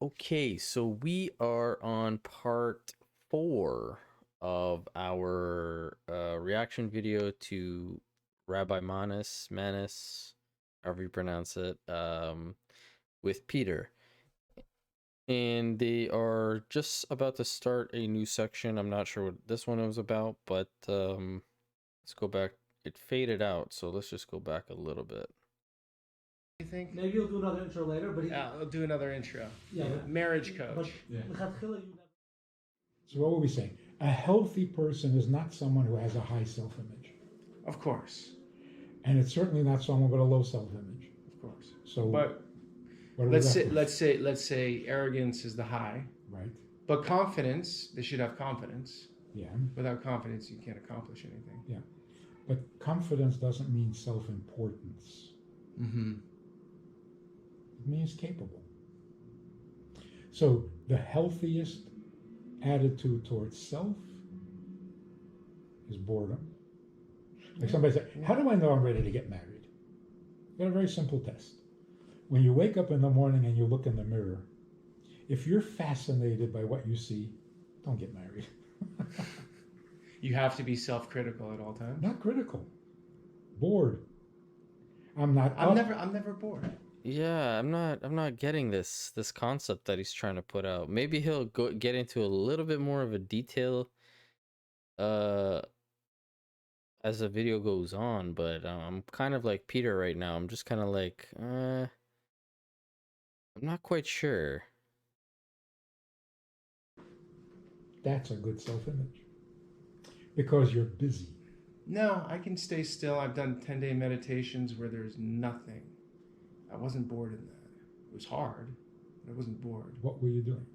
Okay, so we are on part 4 of our reaction video to Rabbi Manis, however you pronounce it, with Peter. And they are just about to start a new section. I'm not sure what this one was about, but let's go back. It faded out, so let's just go back a little bit. You think? Maybe you'll do another intro later, but I'll do another intro. Yeah. Marriage coach. So what were we saying? A healthy person is not someone who has a high self-image. Of course. And it's certainly not someone with a low self-image. Of course. So But what are let's we say left with? let's say arrogance is the high. Right. But confidence, they should have confidence. Yeah. Without confidence you can't accomplish anything. Yeah. But confidence doesn't mean self-importance. Mm-hmm. It means capable. So the healthiest attitude towards self is boredom. Like somebody said, how do I know I'm ready to get married? Got a very simple test. When you wake up in the morning and you look in the mirror, if you're fascinated by what you see, don't get married. You have to be self-critical at all times. Not critical. Bored. I'm never bored. Yeah, I'm not getting this concept that he's trying to put out. Maybe he'll get into a little bit more of a detail as the video goes on, but I'm kind of like Peter right now. I'm just kind of like I'm not quite sure. That's a good self-image. Because you're busy. No, I can stay still. I've done 10-day meditations where there's nothing. I wasn't bored in that. It was hard, but I wasn't bored. What were you doing?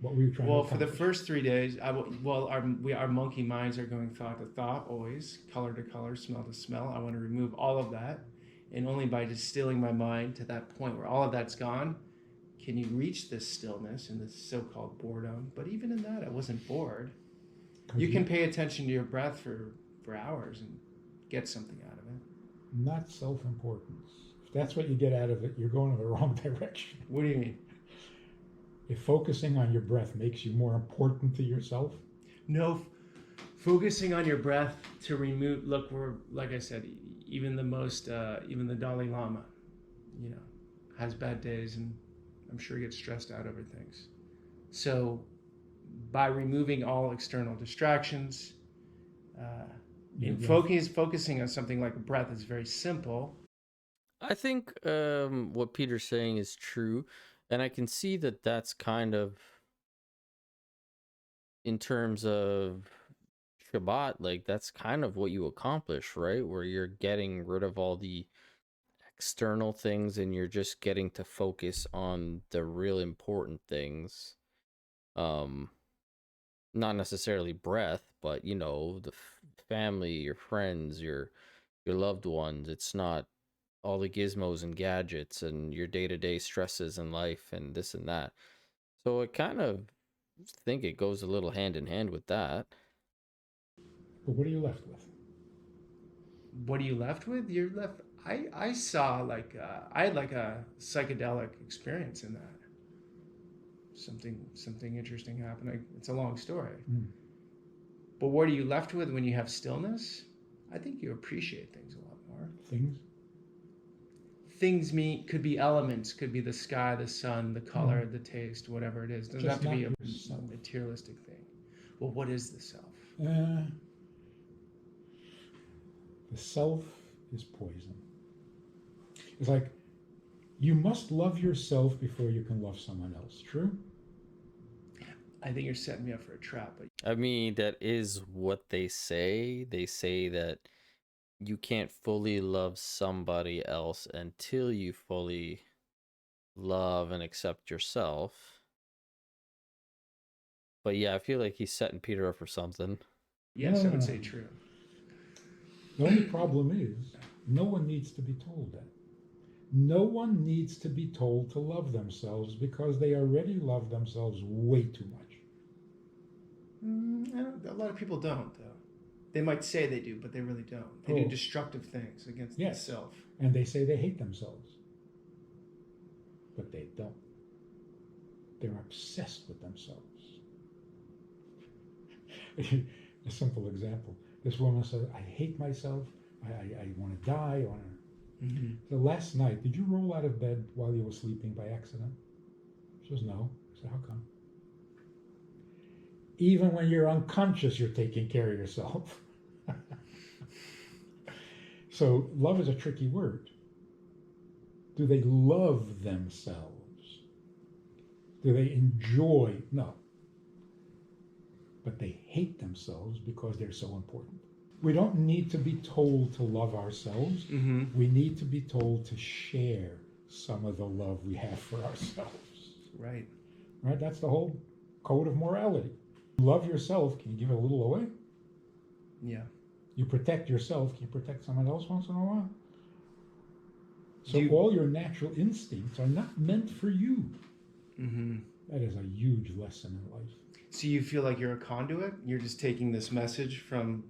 What were you trying to Well, for the accomplish? first 3 days, our monkey minds are going thought to thought always, color to color, smell to smell. I want to remove all of that, and only by distilling my mind to that point where all of that's gone, can you reach this stillness and this so-called boredom. But even in that, I wasn't bored. You can pay attention to your breath for hours and get something out of it. Not self-importance. If that's what you get out of it, you're going in the wrong direction. What do you mean? If focusing on your breath makes you more important to yourself, No, focusing on your breath to remove. Look, we're like I said, even the Dalai Lama, has bad days, and I'm sure gets stressed out over things. So, by removing all external distractions, focusing on something like a breath is very simple. I think what Peter's saying is true, and I can see that that's kind of in terms of Shabbat, like that's kind of what you accomplish, right? Where you're getting rid of all the external things and you're just getting to focus on the real important things. Not necessarily breath, but the family, your friends, your loved ones. It's not all the gizmos and gadgets and your day-to-day stresses in life and this and that. So I kind of think it goes a little hand in hand with that. but what are you left with? What are you left with? You're left. I saw I had like a psychedelic experience in that. Something interesting happened. It's a long story. But what are you left with when you have stillness? I think you appreciate things a lot more. Things could be elements, could be the sky, the sun, the color, the taste, whatever it is. It doesn't Just have to be not a yourself. materialistic thing. Well, what is the self? The self is poison. It's like you must love yourself before you can love someone else. True? I think you're setting me up for a trap. But I mean, that is what they say. They say that you can't fully love somebody else until you fully love and accept yourself. But yeah, I feel like he's setting Peter up for something. yes, I would say true. The only problem is no one needs to be told that. No one needs to be told to love themselves because they already love themselves way too much. A lot of people don't, though. They might say they do, but they really don't. They do destructive things against the self. And they say they hate themselves. But they don't. They're obsessed with themselves. A simple example. This woman said, I hate myself. I want to die. So last night, did you roll out of bed while you were sleeping by accident? She says, no. I said, how come? Even when you're unconscious, you're taking care of yourself. So love is a tricky word. Do they love themselves? Do they enjoy? No. But they hate themselves because they're so important. We don't need to be told to love ourselves. We need to be told to share some of the love we have for ourselves. Right. Right? That's the whole code of morality. Love yourself. Can you give it a little away? Yeah. You protect yourself. Can you protect someone else once in a while? So all your natural instincts are not meant for you. That is a huge lesson in life. So you feel like you're a conduit? You're just taking this message from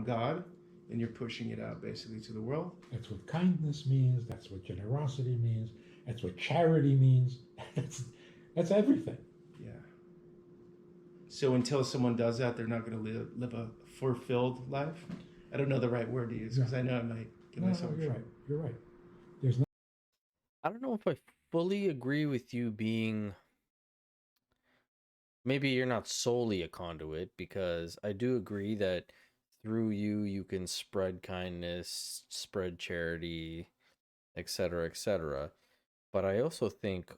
God and you're pushing it out basically to the world? That's what kindness means. That's what generosity means. That's what charity means. That's everything. Yeah. So until someone does that, they're not going to live a fulfilled life? I don't know the right word to use because I know I might get myself in trouble. You're right. There's no. I don't know if I fully agree with you being. Maybe you're not solely a conduit, because I do agree that through you can spread kindness, spread charity, etc., etc. But I also think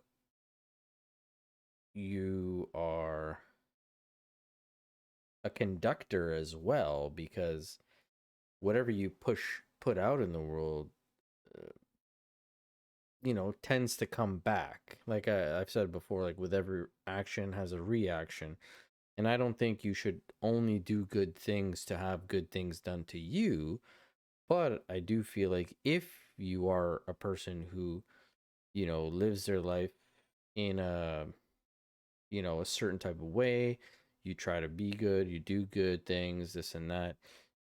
you are a conductor as well, because whatever you put out in the world, tends to come back. Like I've said before, like with every action has a reaction. And I don't think you should only do good things to have good things done to you. But I do feel like if you are a person who, lives their life in a certain type of way, you try to be good, you do good things, this and that,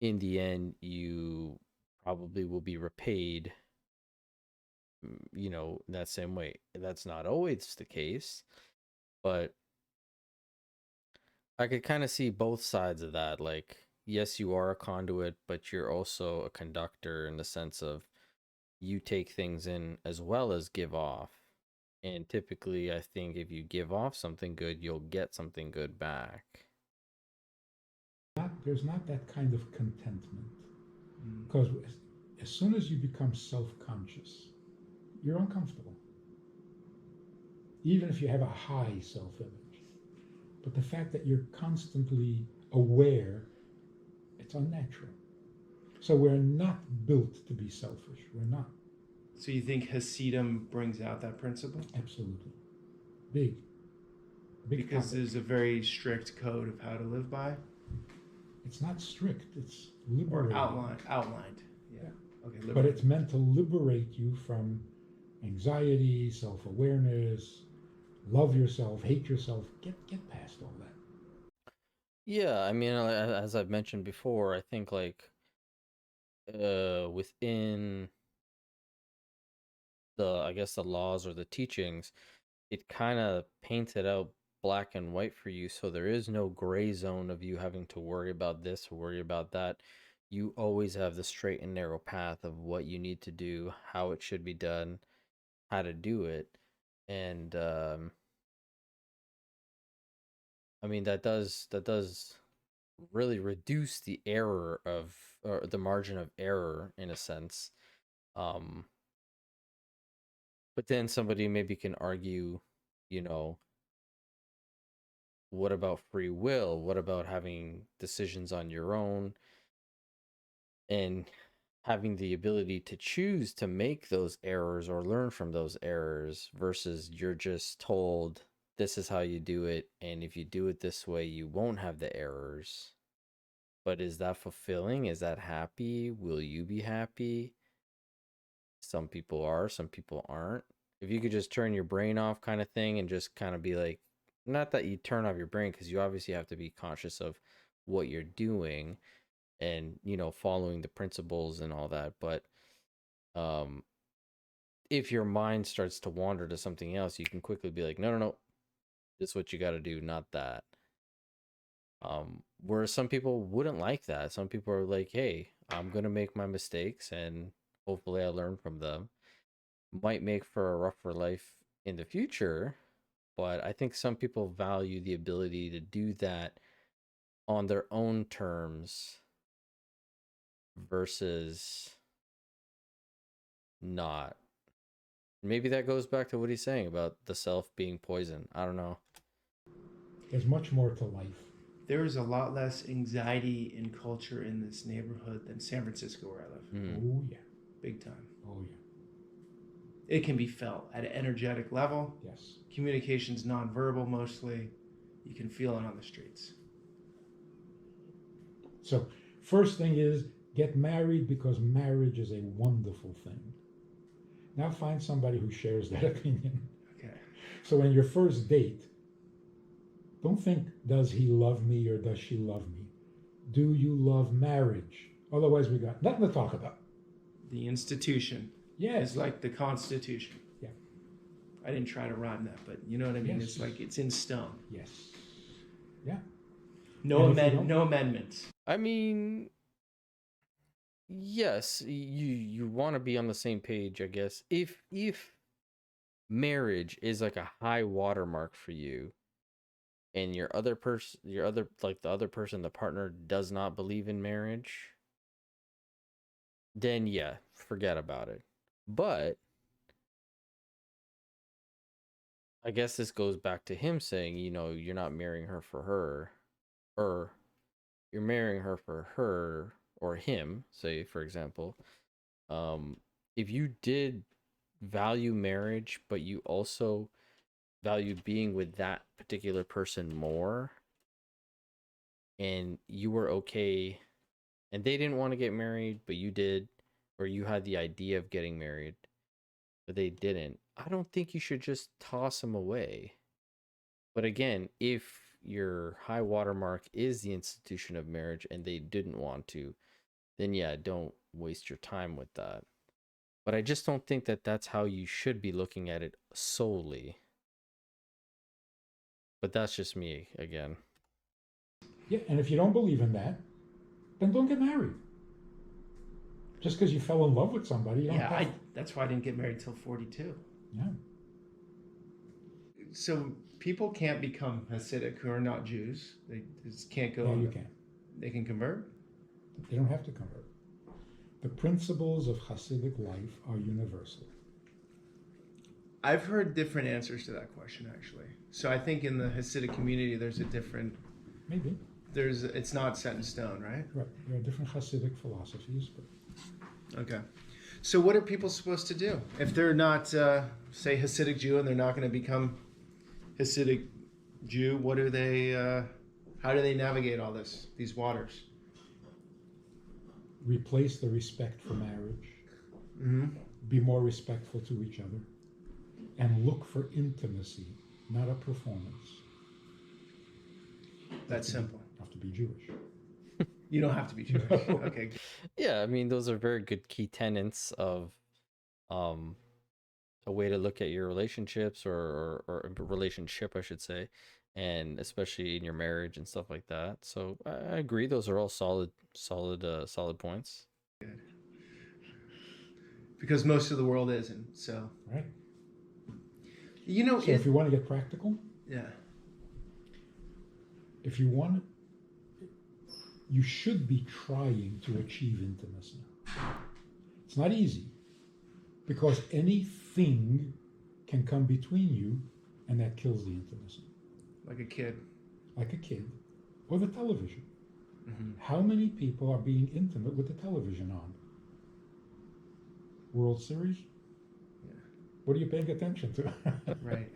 in the end, you probably will be repaid, that same way. That's not always the case, but I could kind of see both sides of that. Like, yes, you are a conduit, but you're also a conductor in the sense of you take things in as well as give off. And typically, I think if you give off something good, you'll get something good back. There's not that kind of contentment. Because as soon as you become self-conscious, you're uncomfortable. Even if you have a high self-image. But the fact that you're constantly aware, it's unnatural. So we're not built to be selfish. We're not. So you think Hasidim brings out that principle? Absolutely. Big Because topic. there's a very strict code of how to live by? It's not strict. It's liberating. Or outlined. Yeah. Okay. But it's meant to liberate you from anxiety, self-awareness, love yourself, hate yourself. Get past all that. Yeah, I mean, as I've mentioned before, I think like within the laws or the teachings, it kind of paints it out black and white for you, so there is no gray zone of you having to worry about this or worry about that. You always have the straight and narrow path of what you need to do, how it should be done, how to do it. And I mean, that does really reduce the error of, or the margin of error in a sense. But then somebody maybe can argue, what about free will? What about having decisions on your own and having the ability to choose to make those errors or learn from those errors, versus you're just told this is how you do it, and if you do it this way, you won't have the errors. But is that fulfilling? Is that happy? Will you be happy? Some people are, some people aren't. If you could just turn your brain off, kind of thing, and just kind of be like, not that you turn off your brain, because you obviously have to be conscious of what you're doing and, following the principles and all that. But if your mind starts to wander to something else, you can quickly be like, no, no, no, This is what you got to do, not that. Whereas some people wouldn't like that. Some people are like, hey, I'm gonna make my mistakes and hopefully I learn from them. Might make for a rougher life in the future, but I think some people value the ability to do that on their own terms versus not. Maybe that goes back to what he's saying about the self being poison. I don't know. There's much more to life. There is a lot less anxiety in culture in this neighborhood than San Francisco, where I live. Oh yeah. Big time. Oh yeah. It can be felt at an energetic level. Yes. Communication's nonverbal mostly. You can feel it on the streets. So first thing is get married, because marriage is a wonderful thing. Now find somebody who shares that opinion. Okay. So in your first date, don't think, does he love me or does she love me? Do you love marriage? Otherwise we got nothing to talk about. The institution Yes. is like the Constitution. Yeah. I didn't try to rhyme that, but you know what I mean? Yes. It's like it's in stone. Yes. Yeah. No And if you don't- no amendments. I mean, yes, you want to be on the same page, I guess. If marriage is like a high watermark for you, and the other person, the partner does not believe in marriage, then yeah, forget about it. But I guess this goes back to him saying, you're not marrying her for her, or you're marrying her for her or him, say, for example. If you did value marriage, but you also value being with that particular person more, and you were okay, and they didn't want to get married, but you did, or you had the idea of getting married, but they didn't, I don't think you should just toss them away. But again, if your high watermark is the institution of marriage and they didn't want to, then yeah, don't waste your time with that. But I just don't think that that's how you should be looking at it solely. But that's just me again. Yeah, and if you don't believe in that, then don't get married. Just because you fell in love with somebody, you don't have That's why I didn't get married till 42. Yeah. So people can't become Hasidic who are not Jews. They just can't go. Yeah, you can. They can convert. They don't have to convert. The principles of Hasidic life are universal. I've heard different answers to that question, actually. So I think in the Hasidic community, there's a different. Maybe. It's not set in stone, right? Right. There are different Hasidic philosophies, but Okay. So what are people supposed to do if they're not, say, Hasidic Jew, and they're not going to become Hasidic Jew? What do they? How do they navigate all these waters? replace the respect for marriage. Mm-hmm. Be more respectful to each other. And look for intimacy, not a performance. That's simple. You have to be Jewish. You don't have to be Jewish. No. Okay. Yeah, I mean, those are very good key tenets of a way to look at your relationships or relationship, I should say, and especially in your marriage and stuff like that. So I agree, those are all solid points. Good. Because most of the world isn't. So Right. you know, So if you want to get practical, yeah. if you want, you should be trying to achieve intimacy. It's not easy, because anything can come between you, and that kills the intimacy. Like a kid. Like a kid, or the television. Mm-hmm. How many people are being intimate with the television on? World Series? Yeah. What are you paying attention to? Right.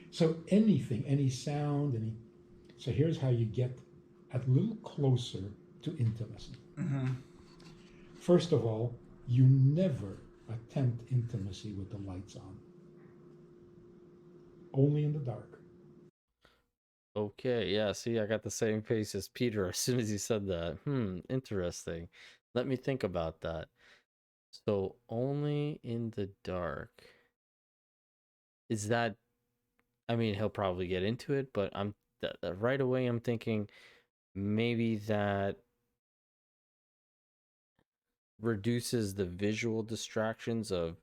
So anything, any sound, so here's how you get a little closer to intimacy. Mm-hmm. First of all, you never attempt intimacy with the lights on. Only in the dark. Okay, yeah, see, I got the same face as Peter as soon as he said that. Interesting. Let me think about that. So only in the dark. Is that I mean, he'll probably get into it, but right away I'm thinking maybe that reduces the visual distractions of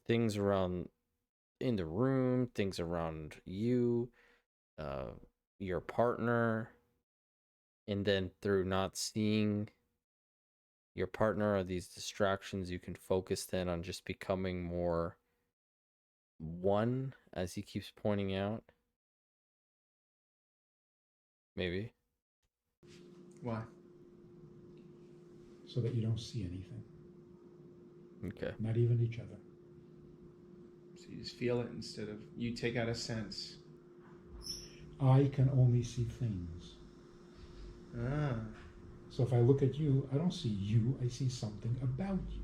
things around in the room, things around you, uh, your partner, and then through not seeing your partner or these distractions, you can focus then on just becoming more one, as he keeps pointing out. Maybe. Why? So that you don't see anything, Okay. not even each other. So you just feel it instead of you take out a sense. I can only see things. Ah. So if I look at you, I don't see you, I see something about you.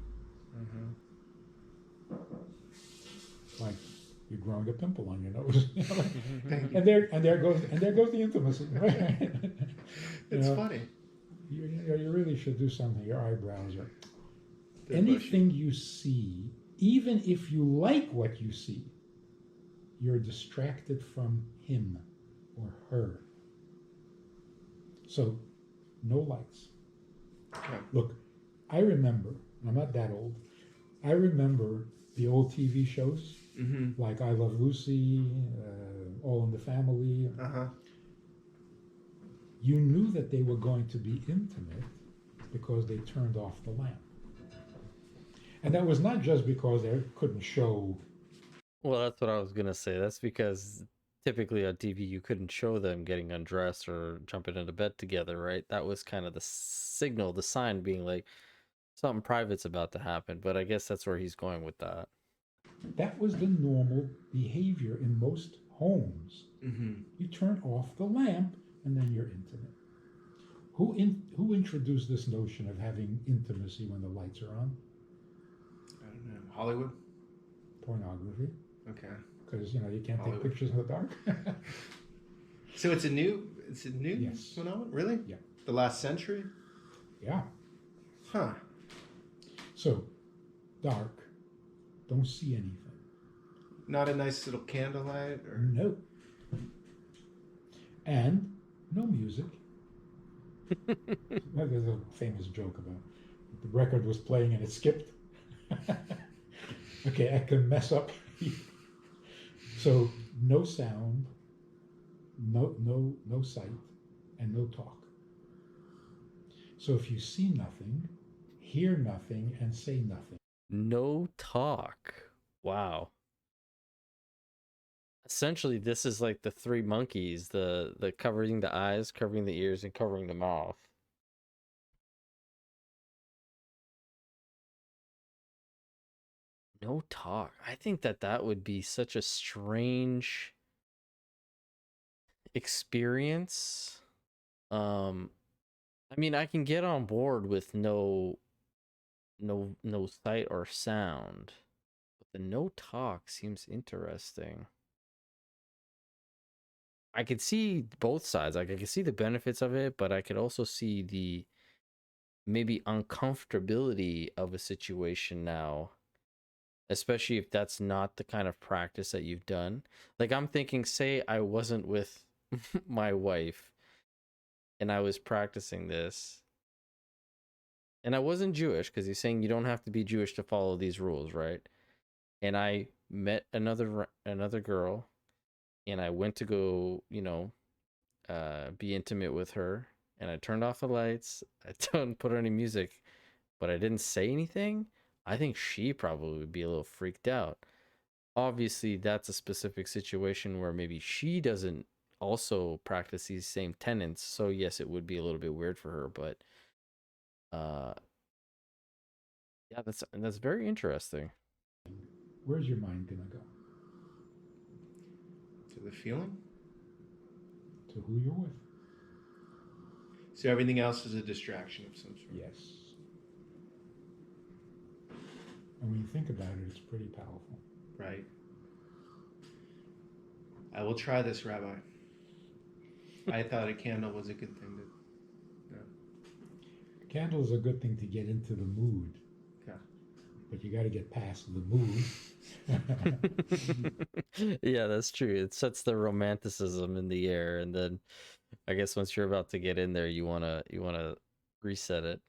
Like you're growing a pimple on your nose. Thank you. and there goes the intimacy. Right? It's funny. You really should do something. Your eyebrows are They're anything bushy. you see, even if you like what you see, you're distracted from him or her. So, no lights. Okay. Look, I remember, I'm not that old, I remember the old TV shows like I Love Lucy, All in the Family. You knew that they were going to be intimate because they turned off the lamp. And that was not just because they couldn't show. Well, that's what I was gonna say. That's because typically on TV you couldn't show them getting undressed or jumping into bed together, right? That was kind of the signal, the sign being like something private's about to happen. But I guess that's where he's going with that. That was the normal behavior in most homes. You turn off the lamp and then you're intimate. Who introduced this notion of having intimacy when the lights are on? I don't know. Hollywood? Pornography. Okay. Because you can't Hollywood. take pictures in the dark. So it's a new Yes. phenomenon? Really? Yeah. The last century? Yeah. Huh. So, dark. Don't see anything. Not a nice little candlelight or No. And no music. There's a famous joke about the record was playing and it skipped. Okay, I can mess up. So no sound, no sight, and no talk. So if you see nothing, hear nothing, and say nothing. No talk. Wow. Essentially, this is like the three monkeys: the covering the eyes, covering the ears, and covering the mouth. No talk. I think that would be such a strange experience. I mean, I can get on board with no sight or sound, but the no talk seems interesting. I could see both sides. Like I could see the benefits of it, but I could also see the maybe uncomfortability of a situation now, especially if that's not the kind of practice that you've done. Like I'm thinking, say I wasn't with my wife and I was practicing this, and I wasn't Jewish, because he's saying you don't have to be Jewish to follow these rules, right? And I met another girl, and I went to go, be intimate with her, and I turned off the lights. I didn't put any music, but I didn't say anything. I think she probably would be a little freaked out. Obviously, that's a specific situation where maybe she doesn't also practice these same tenets. So yes, it would be a little bit weird for her, but uh yeah, that's very interesting. Where's your mind gonna go? to the feeling. To who you're with. So everything else is a distraction of some sort. Yes. And when you think about it, it's pretty powerful. Right. I will try this, Rabbi. I thought a candle was a good thing to. A candle is a good thing to get into the mood. Yeah. But you got to get past the mood Yeah, that's true. It sets the romanticism in the air, and then I guess once you're about to get in there, you wanna reset it.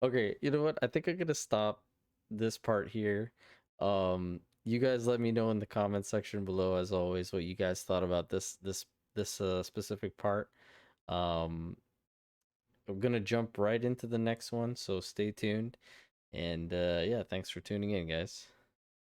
Okay, you know what? I think I'm gonna stop this part here. You guys let me know in the comment section below, as always, what you guys thought about this specific part. Um, I'm gonna jump right into the next one, so stay tuned. And yeah, thanks for tuning in, guys.